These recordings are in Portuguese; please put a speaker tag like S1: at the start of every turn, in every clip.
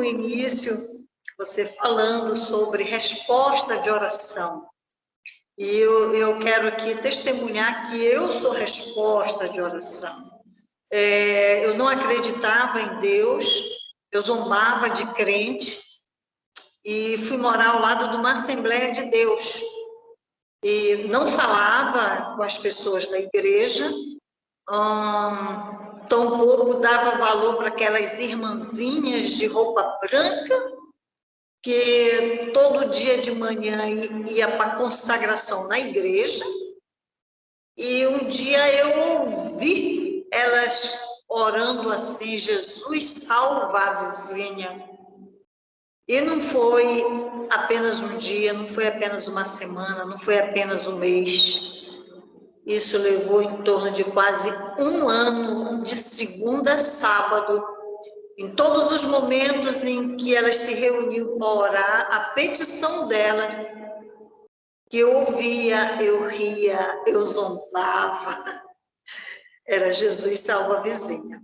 S1: no início, você falando sobre resposta de oração. E eu quero aqui testemunhar que eu sou resposta de oração. Eu não acreditava em Deus, eu zombava de crente e fui morar ao lado de uma Assembleia de Deus. E não falava com as pessoas da igreja, tampouco dava valor para aquelas irmãzinhas de roupa branca, que todo dia de manhã ia para a consagração na igreja, e um dia eu ouvi elas orando assim: Jesus, salva a vizinha. E não foi apenas um dia, não foi apenas uma semana, não foi apenas um mês. Isso levou em torno de quase um ano, de segunda a sábado. Em todos os momentos em que elas se reuniam para orar, a petição delas, que eu ouvia, eu ria, eu zombava, era: Jesus, salva a vizinha.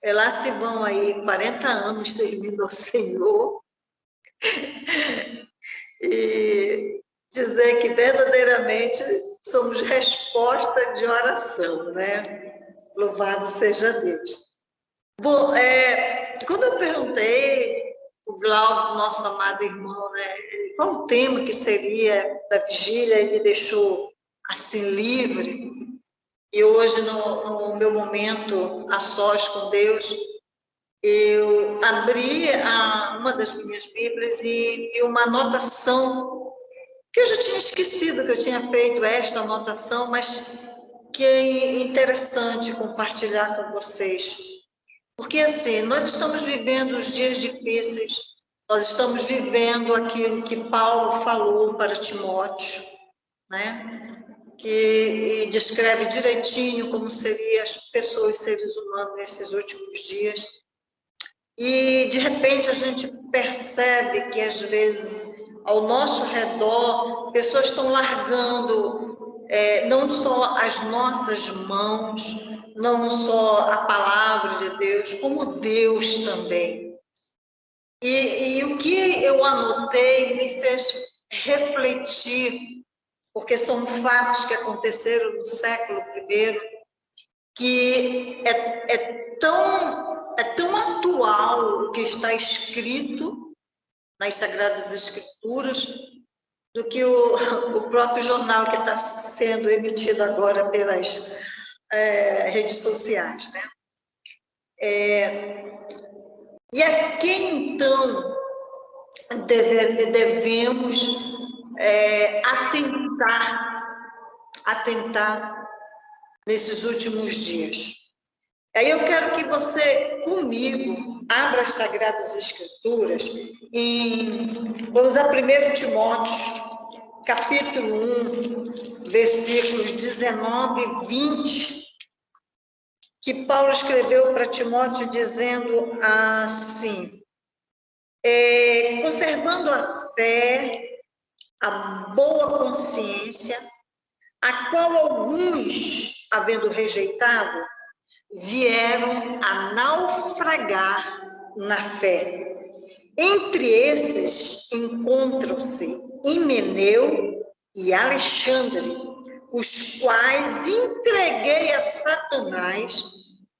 S1: Lá se vão aí 40 anos servindo ao Senhor, e dizer que verdadeiramente somos resposta de oração, né? Louvado seja Deus. Bom, quando eu perguntei o Glauco, nosso amado irmão, né, qual o tema que seria da vigília, ele deixou assim livre. E hoje, no meu momento a sós com Deus, eu abri uma das minhas Bíblias e uma anotação, que eu já tinha esquecido que eu tinha feito esta anotação, mas que é interessante compartilhar com vocês. Porque assim, nós estamos vivendo os dias difíceis, nós estamos vivendo aquilo que Paulo falou para Timóteo, né? Que descreve direitinho como seriam as pessoas, seres humanos nesses últimos dias. E, de repente, a gente percebe que, às vezes, ao nosso redor, pessoas estão largando não só as nossas mãos, não só a palavra de Deus, como Deus também. E o que eu anotei me fez refletir, porque são fatos que aconteceram no século I, que é tão atual o que está escrito nas Sagradas Escrituras, do que o próprio jornal que está sendo emitido agora pelas redes sociais, né? E a quem, então, devemos atentar nesses últimos dias? Aí eu quero que você, comigo, abra as Sagradas Escrituras vamos a 1 Timóteo, capítulo 1, versículos 19 e 20, que Paulo escreveu para Timóteo dizendo assim: conservando a fé, a boa consciência, a qual alguns, havendo rejeitado, vieram a naufragar na fé. Entre esses encontram-se Himeneu e Alexandre, os quais entreguei a Satanás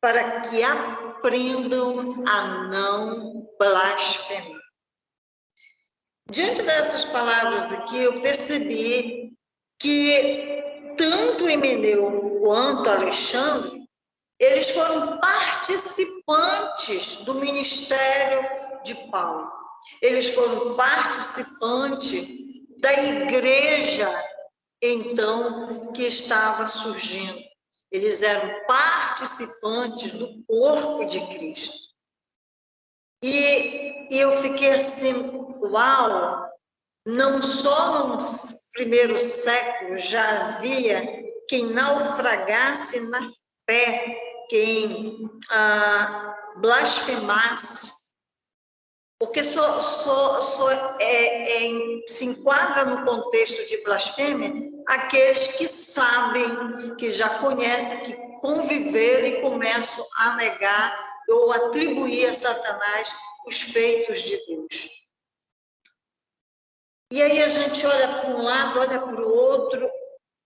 S1: para que aprendam a não blasfemar. Diante dessas palavras aqui, eu percebi que tanto Himeneu quanto Alexandre, eles foram participantes do ministério de Paulo. Eles foram participantes da igreja, então, que estava surgindo. Eles eram participantes do corpo de Cristo. E eu fiquei assim: uau! Não só nos primeiros séculos já havia quem naufragasse na fé, quem blasfemasse, porque se enquadra no contexto de blasfêmia aqueles que sabem, que já conhecem, que conviveram e começam a negar ou atribuir a Satanás os feitos de Deus. E aí a gente olha para um lado, olha para o outro.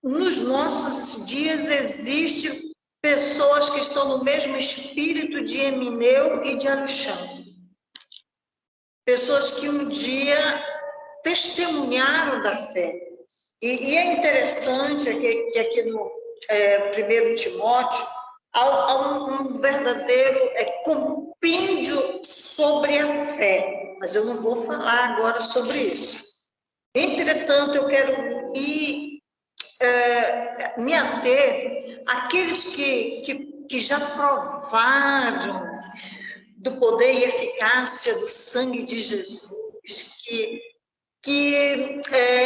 S1: Nos nossos dias existem pessoas que estão no mesmo espírito de Emineu e de Alexandre. Pessoas que um dia testemunharam da fé. E é interessante que aqui no 1 Timóteo há um verdadeiro compêndio sobre a fé, mas eu não vou falar agora sobre isso. Entretanto, eu quero me ater àqueles que já provaram do poder e eficácia do sangue de Jesus, que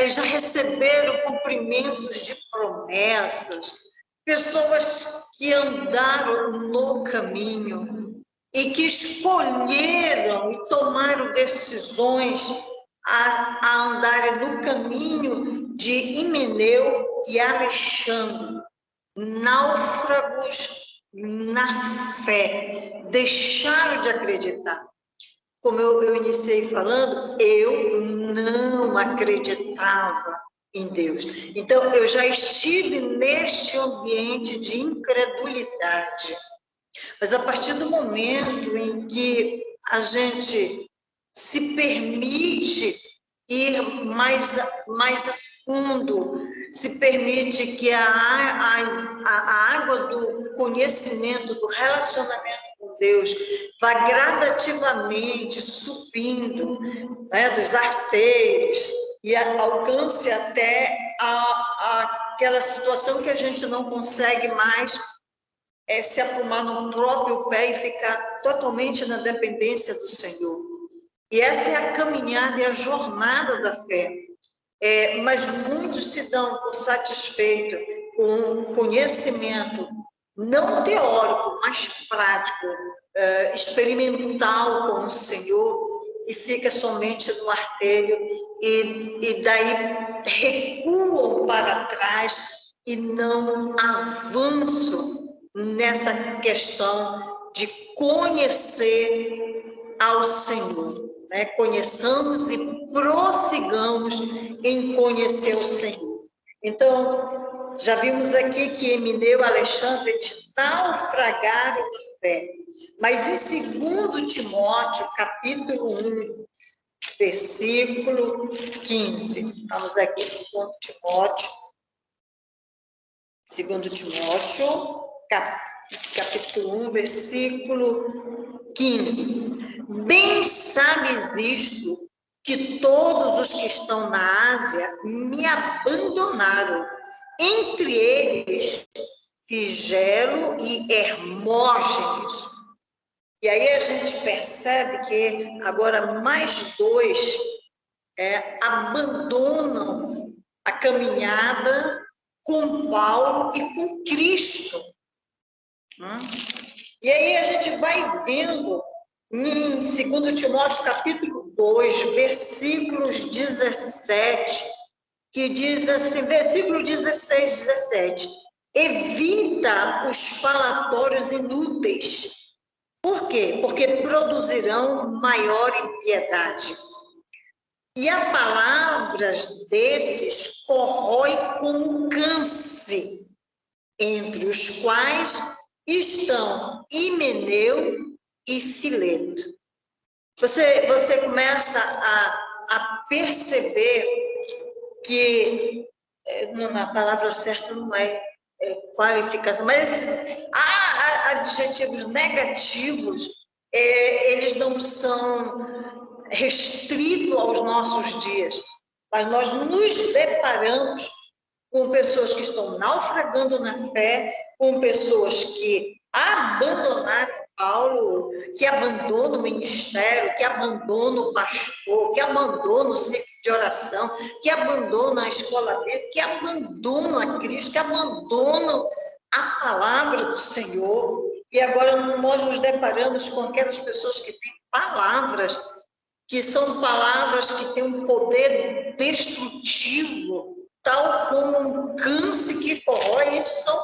S1: já receberam cumprimentos de promessas, pessoas que andaram no caminho e que escolheram e tomaram decisões a andarem no caminho de Himeneu e Alexandre, náufragos na fé, deixaram de acreditar. Como eu iniciei falando, eu não acreditava em Deus. Então, eu já estive neste ambiente de incredulidade. Mas a partir do momento em que a gente se permite ir mais a fundo, se permite que a água do conhecimento, do relacionamento com Deus, vá gradativamente subindo, né, dos arteios e alcance até aquela situação que a gente não consegue mais se aprumar no próprio pé e ficar totalmente na dependência do Senhor. E essa é a caminhada e a jornada da fé. Mas muitos se dão por satisfeitos com conhecimento não teórico, mas prático, experimental com o Senhor, e fica somente no artelho, e daí recuam para trás e não avançam nessa questão de conhecer ao Senhor. Né? Conheçamos e prossigamos em conhecer o Senhor. Então, já vimos aqui que Emineu e Alexandre naufragaram na fé. Mas em 2 Timóteo, capítulo 1, versículo 15. Vamos aqui, 2 Timóteo, capítulo 1, versículo 15. Bem sabes isto, que todos os que estão na Ásia me abandonaram, entre eles Figelo e Hermógenes. E aí a gente percebe que agora mais dois abandonam a caminhada com Paulo e com Cristo. E aí a gente vai vendo em 2 Timóteo capítulo 2, versículos 17, que diz assim, versículo 16, 17, evita os falatórios inúteis. Por quê? Porque produzirão maior impiedade. E a palavras desses corrói como câncer, entre os quais estão Himeneu e Fileto. Você começa a perceber que, a palavra certa não é qualificação, mas há adjetivos negativos, eles não são restritos aos nossos dias, mas nós nos deparamos com pessoas que estão naufragando na fé, com pessoas que abandonaram Paulo, que abandonam o ministério, que abandonam o pastor, que abandonam o ciclo de oração, que abandonam a escola dele, que abandonam a Cristo, que abandonam a palavra do Senhor. E agora nós nos deparamos com aquelas pessoas que têm palavras, que são palavras que têm um poder destrutivo, tal como um câncer que corrói. Isso são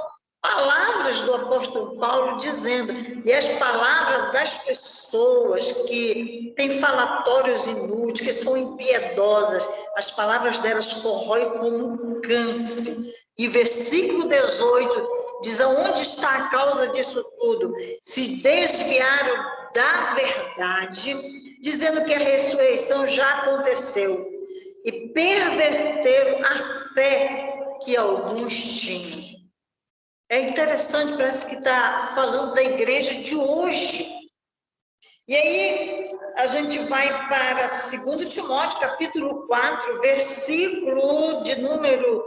S1: palavras do apóstolo Paulo dizendo, e as palavras das pessoas que têm falatórios inúteis, que são impiedosas, as palavras delas corroem como um câncer. E versículo 18 diz, aonde está a causa disso tudo? Se desviaram da verdade, dizendo que a ressurreição já aconteceu, e perverteram a fé que alguns tinham. É interessante, parece que está falando da igreja de hoje. E aí, a gente vai para 2 Timóteo, capítulo 4, versículo de número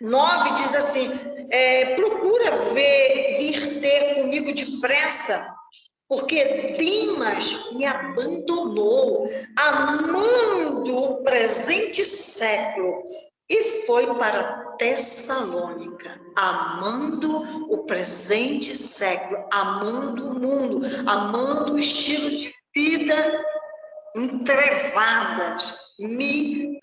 S1: 9, diz assim, procura vir ter comigo depressa, porque Demas me abandonou, amando o presente século, e foi para Tessalônica, amando o presente século, amando o mundo, amando o estilo de vida entrevadas, me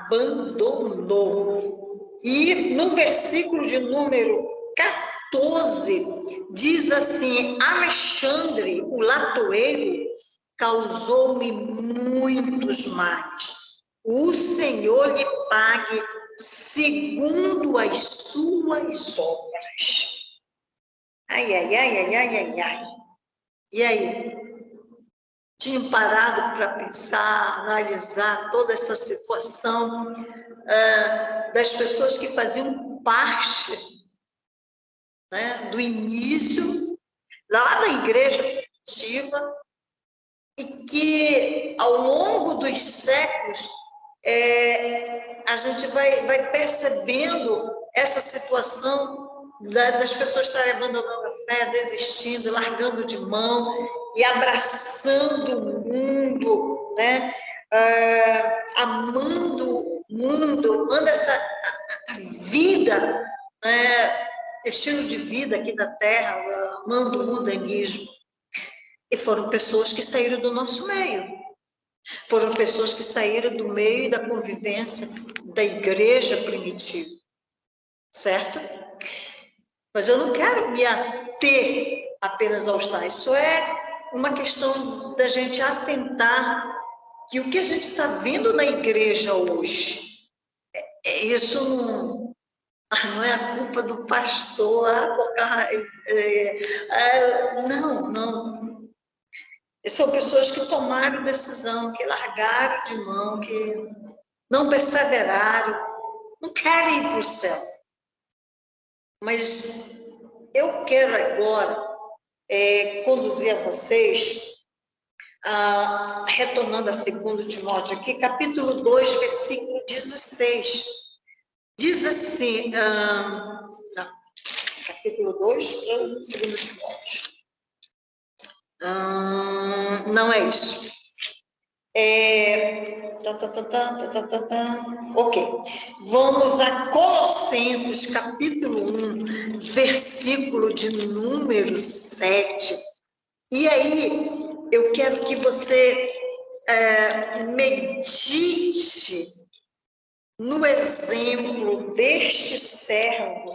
S1: abandonou. E no versículo de número 14, diz assim, Alexandre, o latoeiro, causou-me muitos males. O Senhor lhe pague segundo as suas obras. Ai, ai, ai, ai, ai, ai, ai. E aí? Tinham parado para pensar, analisar toda essa situação das pessoas que faziam parte, né, do início, lá da igreja primitiva, e que ao longo dos séculos a gente vai percebendo essa situação das pessoas estarem abandonando a fé, desistindo, largando de mão e abraçando o mundo, né? Amando o mundo, amando essa vida, né? Estilo de vida aqui na Terra, amando o mundanismo. E foram pessoas que saíram do nosso meio. Foram pessoas que saíram do meio da convivência da igreja primitiva. Certo? Mas eu não quero me ater apenas aos tais. Isso é uma questão da gente atentar que o que a gente está vendo na igreja hoje, isso não é a culpa do pastor, não. São pessoas que tomaram decisão, que largaram de mão, que não perseveraram, não querem ir para o céu. Mas eu quero agora conduzir a vocês, retornando a 2 Timóteo aqui, capítulo 2, versículo 16. Diz assim, capítulo 2, 2 Timóteo. Não é isso. Ok. Vamos a Colossenses, capítulo 1, versículo de número 7. E aí, eu quero que você medite no exemplo deste servo,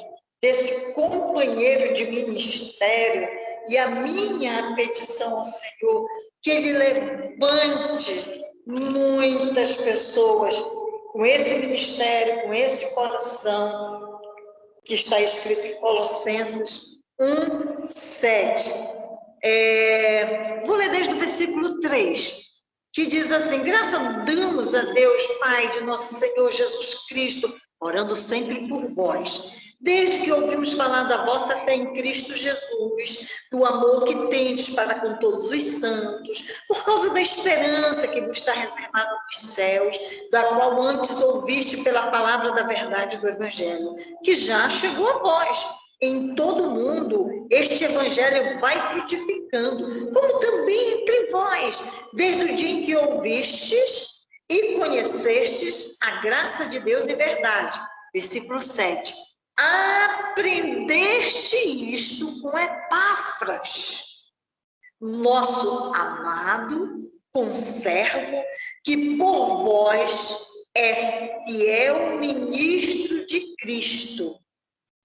S1: desse companheiro de ministério, e a minha petição ao Senhor, que Ele levante muitas pessoas com esse ministério, com esse coração, que está escrito em Colossenses 1, 7. Vou ler desde o versículo 3, que diz assim, graças damos a Deus, Pai de nosso Senhor Jesus Cristo, orando sempre por vós, desde que ouvimos falar da vossa fé em Cristo Jesus, do amor que tendes para com todos os santos, por causa da esperança que vos está reservada nos céus, da qual antes ouviste pela palavra da verdade do Evangelho, que já chegou a vós. Em todo o mundo, este evangelho vai frutificando, como também entre vós, desde o dia em que ouvistes e conhecestes a graça de Deus e verdade. Versículo 7. Aprendeste isto com Epáfras, nosso amado conservo, que por vós é fiel ministro de Cristo,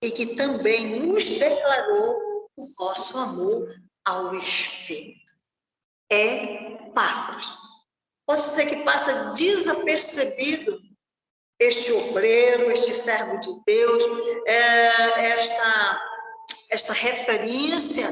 S1: e que também nos declarou o vosso amor ao Espírito. Epáfras. Pode ser que passa desapercebido este obreiro, este servo de Deus, esta referência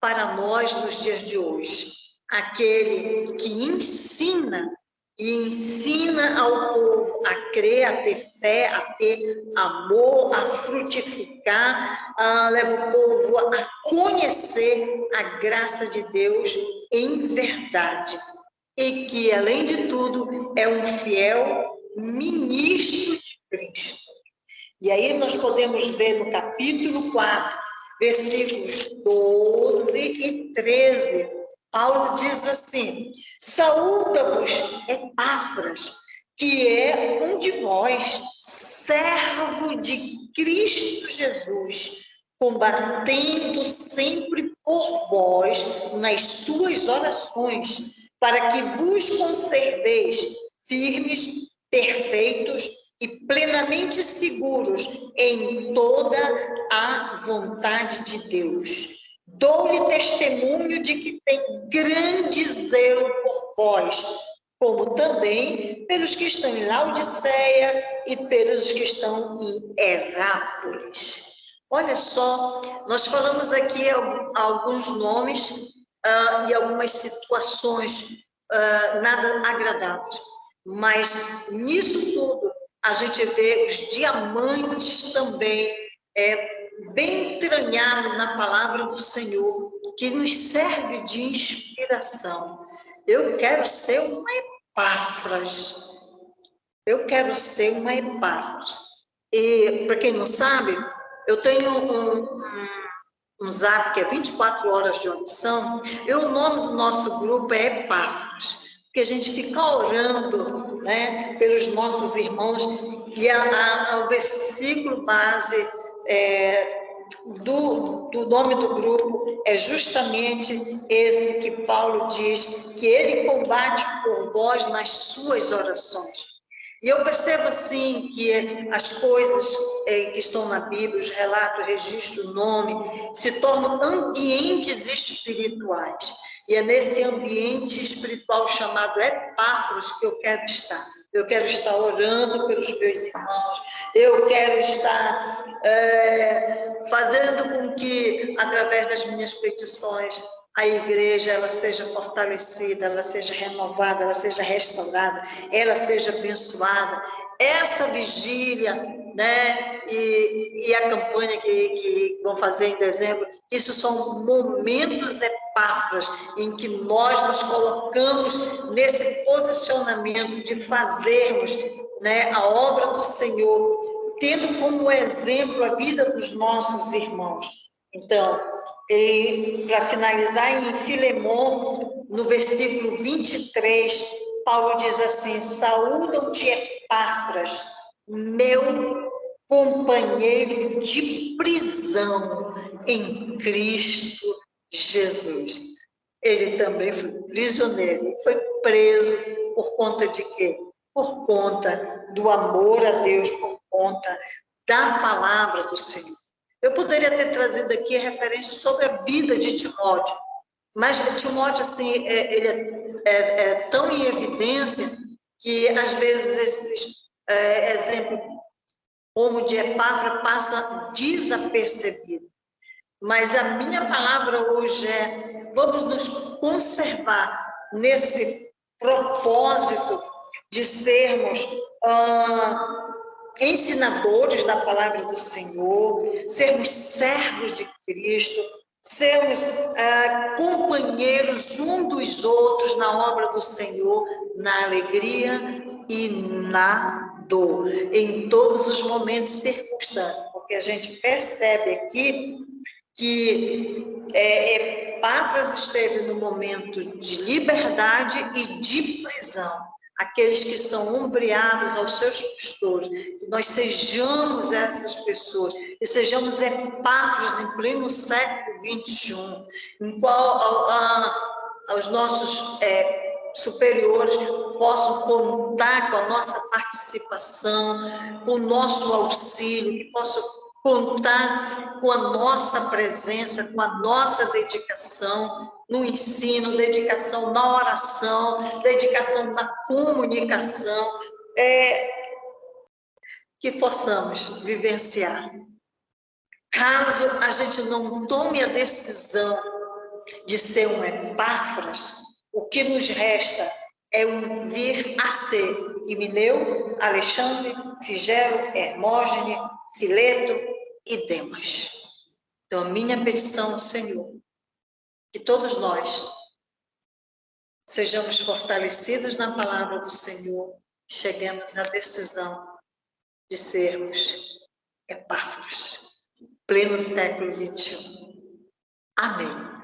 S1: para nós nos dias de hoje. Aquele que ensina e ensina ao povo a crer, a ter fé, a ter amor, a frutificar, leva o povo a conhecer a graça de Deus em verdade. E que, além de tudo, é um fiel ministro de Cristo. E aí nós podemos ver no capítulo 4, versículos 12 e 13, Paulo diz assim: saúda-vos Epáfras, que é um de vós, servo de Cristo Jesus, combatendo sempre por vós nas suas orações, para que vos conserveis firmes, perfeitos e plenamente seguros em toda a vontade de Deus. Dou-lhe testemunho de que tem grande zelo por vós, como também pelos que estão em Laodiceia e pelos que estão em Herápolis. Olha só, nós falamos aqui alguns nomes e algumas situações nada agradáveis, mas nisso tudo a gente vê os diamantes também bem entranhado na palavra do Senhor, que nos serve de inspiração. Eu quero ser uma Epáfras. Eu quero ser uma Epáfras. E, para quem não sabe, eu tenho um zap que é 24 horas de oração, e o nome do nosso grupo é Epáfras, porque a gente fica orando, né, pelos nossos irmãos, e o versículo base do nome do grupo é justamente esse que Paulo diz, que ele combate por vós nas suas orações. E eu percebo, assim, que as coisas que estão na Bíblia, os relatos, o registro, o nome, se tornam ambientes espirituais. E é nesse ambiente espiritual chamado Epáfras que eu quero estar. Eu quero estar orando pelos meus irmãos. Eu quero estar fazendo com que, através das minhas petições, a igreja ela seja fortalecida, ela seja renovada, ela seja restaurada, ela seja abençoada. Essa vigília, né, e a campanha que vão fazer em dezembro, isso são momentos Epáfras em que nós nos colocamos nesse posicionamento de fazermos, né, a obra do Senhor, tendo como exemplo a vida dos nossos irmãos. Então, para finalizar, em Filemon, no versículo 23, Paulo diz assim: saúdam-te Epáfras, meu companheiro de prisão em Cristo Jesus. Ele também foi prisioneiro, foi preso por conta de quê? Por conta do amor a Deus, por conta da palavra do Senhor. Eu poderia ter trazido aqui referências sobre a vida de Timóteo, mas Timóteo, assim, ele é tão em evidência que, às vezes, esses exemplos como de Epáfras passa desapercebido. Mas a minha palavra hoje vamos nos conservar nesse propósito de sermos ensinadores da palavra do Senhor, sermos servos de Cristo, sermos companheiros um dos outros na obra do Senhor, na alegria e na dor, em todos os momentos e circunstâncias, porque a gente percebe aqui que Epáfras esteve no momento de liberdade e de prisão. Aqueles que são ombreados aos seus pastores, que nós sejamos essas pessoas, e sejamos Epáfras em pleno século XXI, em qual os nossos superiores possam contar com a nossa participação, com o nosso auxílio, que possam contar com a nossa presença, com a nossa dedicação no ensino, dedicação na oração, dedicação na comunicação, que possamos vivenciar. Caso a gente não tome a decisão de ser um Epáfras, o que nos resta é um vir a ser Himeneu, Alexandre, Figelo, Hermógene, Fileto e Demas. Então, a minha petição ao Senhor, que todos nós sejamos fortalecidos na palavra do Senhor, cheguemos à decisão de sermos Epáfras, pleno século XXI. Amém.